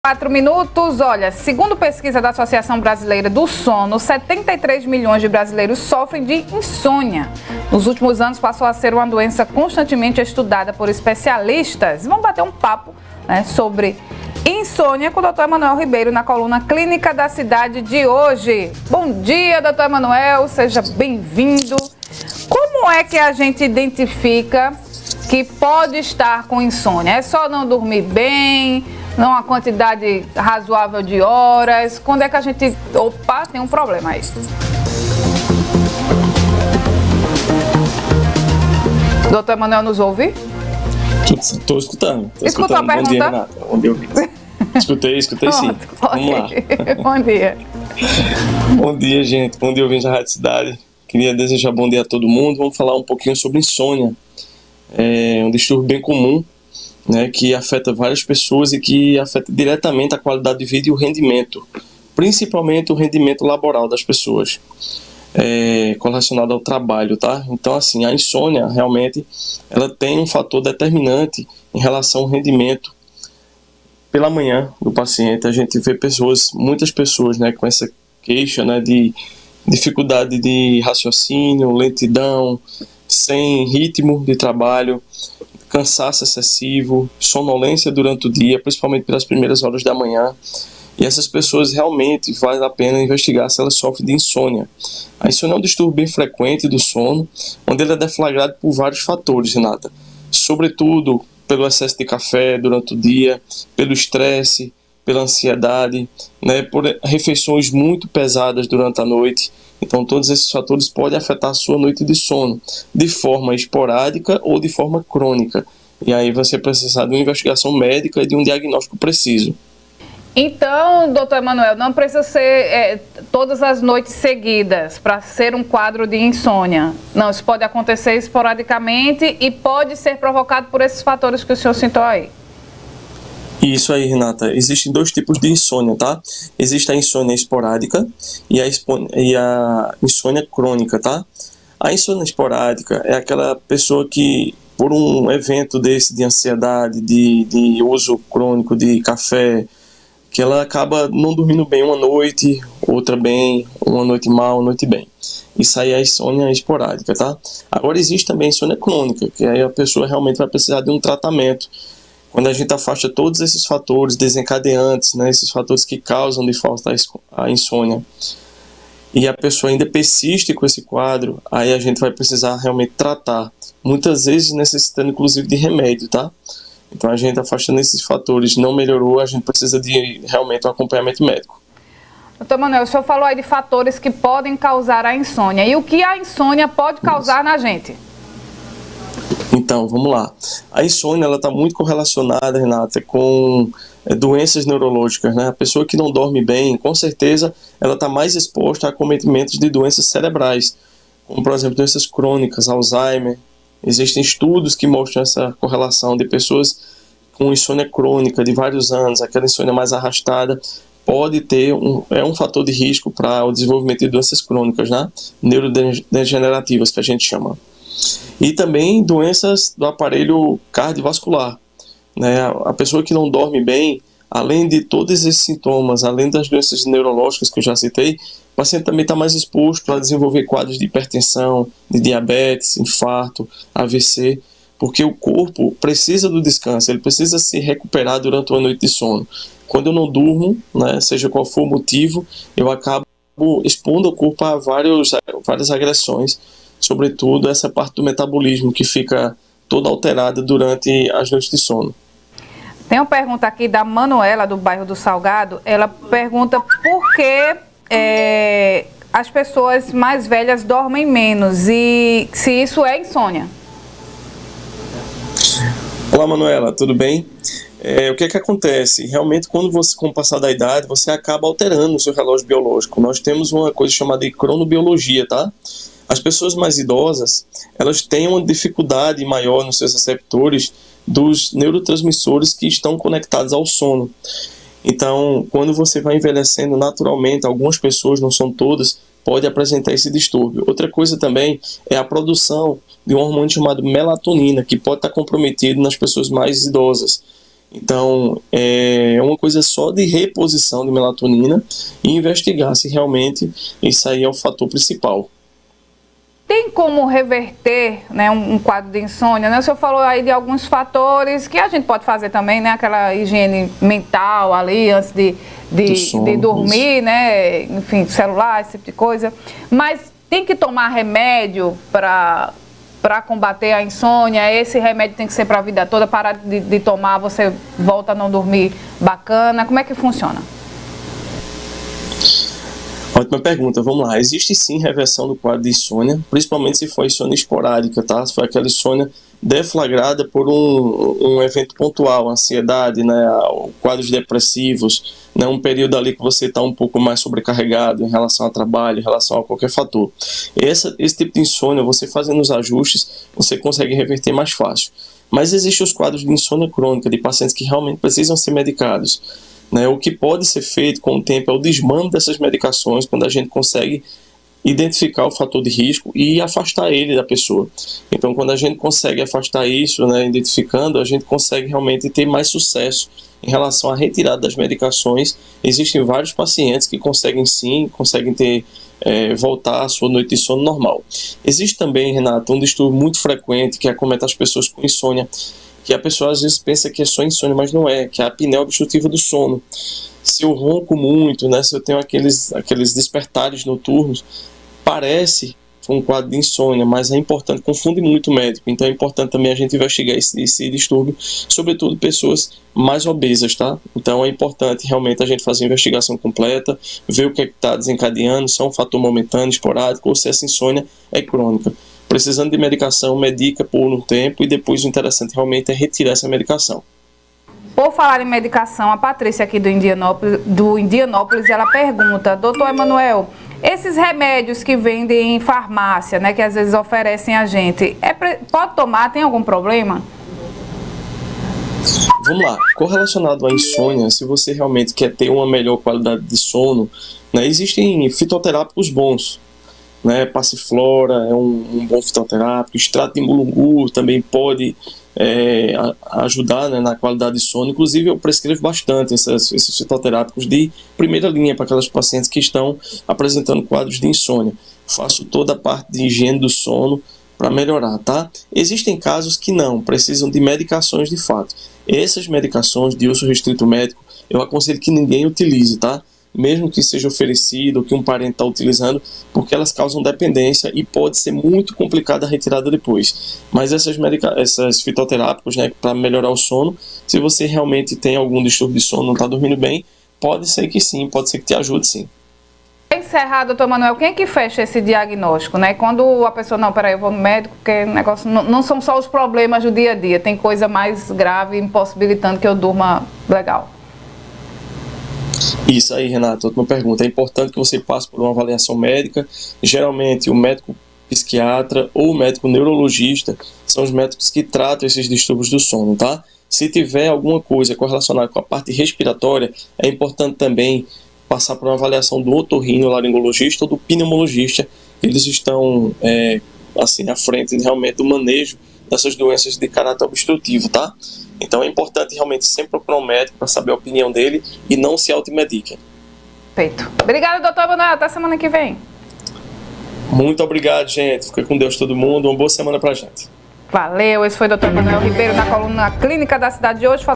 4 minutos. Olha, segundo pesquisa da Associação Brasileira do Sono, 73 milhões de brasileiros sofrem de insônia. Nos últimos anos passou a ser uma doença constantemente estudada por especialistas. Vamos bater um papo, né, sobre insônia com o Dr. Emanuel Ribeiro na coluna Clínica da Cidade de hoje. Bom dia, Dr. Emanuel, seja bem-vindo. Como é que a gente identifica que pode estar com insônia? É só não dormir bem? Não uma quantidade razoável de horas? Quando é que a gente... Opa, tem um problema aí. Doutor Emanuel, nos ouve? Estou escutando. Escutou a pergunta? Bom dia, Renata. Bom dia, Escutei sim. Vamos lá. Bom dia. Bom dia, gente. Bom dia, ouvintes da Rádio Cidade. Queria desejar bom dia a todo mundo. Vamos falar um pouquinho sobre insônia. É um distúrbio bem comum, né, que afeta várias pessoas e que afeta diretamente a qualidade de vida e o rendimento, principalmente o rendimento laboral das pessoas, correlacionado ao trabalho, tá? Então, assim, a insônia realmente ela tem um fator determinante em relação ao rendimento pela manhã do paciente. A gente vê muitas pessoas, né, com essa queixa, né, de dificuldade de raciocínio, lentidão, sem ritmo de trabalho, cansaço excessivo, sonolência durante o dia, principalmente pelas primeiras horas da manhã. E essas pessoas realmente vale a pena investigar se elas sofrem de insônia. A insônia é um distúrbio bem frequente do sono, onde ele é deflagrado por vários fatores, Renata. Sobretudo pelo excesso de café durante o dia, pelo estresse, pela ansiedade, né, por refeições muito pesadas durante a noite. Então todos esses fatores podem afetar a sua noite de sono, de forma esporádica ou de forma crônica. E aí você precisa de uma investigação médica e de um diagnóstico preciso. Então, doutor Emanuel, não precisa ser todas as noites seguidas para ser um quadro de insônia. Não, isso pode acontecer esporadicamente e pode ser provocado por esses fatores que o senhor citou aí. Isso aí, Renata. Existem dois tipos de insônia, tá? Existe a insônia esporádica e a insônia crônica, tá? A insônia esporádica é aquela pessoa que, por um evento desse de ansiedade, de uso crônico de café, que ela acaba não dormindo bem uma noite, outra bem, uma noite mal, uma noite bem. Isso aí é a insônia esporádica, tá? Agora existe também a insônia crônica, que aí a pessoa realmente vai precisar de um tratamento. Quando a gente afasta todos esses fatores desencadeantes, né, esses fatores que causam de fato a insônia, e a pessoa ainda persiste com esse quadro, aí a gente vai precisar realmente tratar, muitas vezes necessitando inclusive de remédio, tá? Então a gente afastando esses fatores, não melhorou, a gente precisa de realmente um acompanhamento médico. Doutor Manuel, o senhor falou aí de fatores que podem causar a insônia, e o que a insônia pode causar na gente? Então, vamos lá. A insônia está muito correlacionada, Renata, com doenças neurológicas, né? A pessoa que não dorme bem, com certeza, ela está mais exposta a acometimentos de doenças cerebrais, como, por exemplo, doenças crônicas, Alzheimer. Existem estudos que mostram essa correlação de pessoas com insônia crônica de vários anos, aquela insônia mais arrastada, pode ter um fator de risco para o desenvolvimento de doenças crônicas, né? Neurodegenerativas, que a gente chama. E também doenças do aparelho cardiovascular, né? A pessoa que não dorme bem, além de todos esses sintomas, além das doenças neurológicas que eu já citei, o paciente também está mais exposto a desenvolver quadros de hipertensão, de diabetes, infarto, AVC, porque o corpo precisa do descanso, ele precisa se recuperar durante uma noite de sono. Quando eu não durmo, né, seja qual for o motivo, eu acabo expondo o corpo a várias agressões, sobretudo essa parte do metabolismo que fica toda alterada durante as noites de sono. Tem uma pergunta aqui da Manuela, do bairro do Salgado. Ela pergunta por que as pessoas mais velhas dormem menos e se isso é insônia. Olá, Manuela, tudo bem? O que acontece? Realmente, quando você, com o passar da idade, você acaba alterando o seu relógio biológico. Nós temos uma coisa chamada de cronobiologia, tá? As pessoas mais idosas, elas têm uma dificuldade maior nos seus receptores dos neurotransmissores que estão conectados ao sono. Então, quando você vai envelhecendo naturalmente, algumas pessoas, não são todas, pode apresentar esse distúrbio. Outra coisa também é a produção de um hormônio chamado melatonina, que pode estar comprometido nas pessoas mais idosas. Então, é uma coisa só de reposição de melatonina e investigar se realmente isso aí é o fator principal. Tem como reverter, né, um quadro de insônia, né? O senhor falou aí de alguns fatores que a gente pode fazer também, né? Aquela higiene mental ali antes de dormir, isso, né? Enfim, celular, esse tipo de coisa. Mas tem que tomar remédio para combater a insônia? Esse remédio tem que ser para a vida toda, parar de tomar, você volta a não dormir bacana? Como é que funciona? Ótima pergunta, vamos lá. Existe sim reversão do quadro de insônia, principalmente se for insônia esporádica, tá? Se for aquela insônia deflagrada por um evento pontual, ansiedade, né? Quadros depressivos, né? Um período ali que você está um pouco mais sobrecarregado em relação ao trabalho, em relação a qualquer fator. Esse tipo de insônia, você fazendo os ajustes, você consegue reverter mais fácil. Mas existem os quadros de insônia crônica, de pacientes que realmente precisam ser medicados. Né, o que pode ser feito com o tempo é o desmame dessas medicações, quando a gente consegue identificar o fator de risco e afastar ele da pessoa. Então, quando a gente consegue afastar isso, né, identificando, a gente consegue realmente ter mais sucesso em relação à retirada das medicações. Existem vários pacientes que conseguem sim, conseguem ter, voltar à sua noite de sono normal. Existe também, Renato, um distúrbio muito frequente que acomete as pessoas com insônia, que a pessoa às vezes pensa que é só insônia, mas não é, que é a apneia obstrutiva do sono. Se eu ronco muito, né, se eu tenho aqueles despertares noturnos, parece um quadro de insônia, mas é importante, confunde muito o médico, então é importante também a gente investigar esse distúrbio, sobretudo pessoas mais obesas, tá? Então é importante realmente a gente fazer a investigação completa, ver o que é que está desencadeando, se é um fator momentâneo, esporádico, ou se essa insônia é crônica. Precisando de medicação, medica por um tempo e depois o interessante realmente é retirar essa medicação. Por falar em medicação, a Patrícia aqui do Indianópolis, ela pergunta: doutor Emanuel, esses remédios que vendem em farmácia, né, que às vezes oferecem a gente, pode tomar, tem algum problema? Vamos lá, correlacionado à insônia, se você realmente quer ter uma melhor qualidade de sono, né, existem fitoterápicos bons. Né, passiflora é um bom fitoterápico, extrato de mulungu também pode ajudar, né, na qualidade de sono. Inclusive eu prescrevo bastante esses fitoterápicos de primeira linha para aquelas pacientes que estão apresentando quadros de insônia. Faço toda a parte de higiene do sono para melhorar, tá? Existem casos que não, precisam de medicações de fato. Essas medicações de uso restrito médico, eu aconselho que ninguém utilize, tá? Mesmo que seja oferecido ou que um parente está utilizando, porque elas causam dependência e pode ser muito complicada a retirada depois. Mas esses fitoterápicos, né, para melhorar o sono, se você realmente tem algum distúrbio de sono, não está dormindo bem, pode ser que sim, pode ser que te ajude sim. Para encerrar, doutor Manuel, quem é que fecha esse diagnóstico, né? Quando a pessoa, não, peraí, eu vou no médico, porque o negócio não são só os problemas do dia a dia, tem coisa mais grave impossibilitando que eu durma legal. Isso aí, Renato, outra pergunta. É importante que você passe por uma avaliação médica. Geralmente o médico psiquiatra ou o médico neurologista são os médicos que tratam esses distúrbios do sono, tá? Se tiver alguma coisa correlacionada com a parte respiratória, é importante também passar por uma avaliação do otorrinolaringologista ou do pneumologista. Eles estão assim, à frente realmente do manejo dessas doenças de caráter obstrutivo, tá? Então é importante realmente sempre procurar um médico para saber a opinião dele e não se automediquem. Perfeito. Obrigada, doutor Emanuel. Até semana que vem. Muito obrigado, gente. Fica com Deus todo mundo. Uma boa semana pra gente. Valeu. Esse foi o doutor Emanuel Ribeiro na coluna Clínica da Cidade de hoje.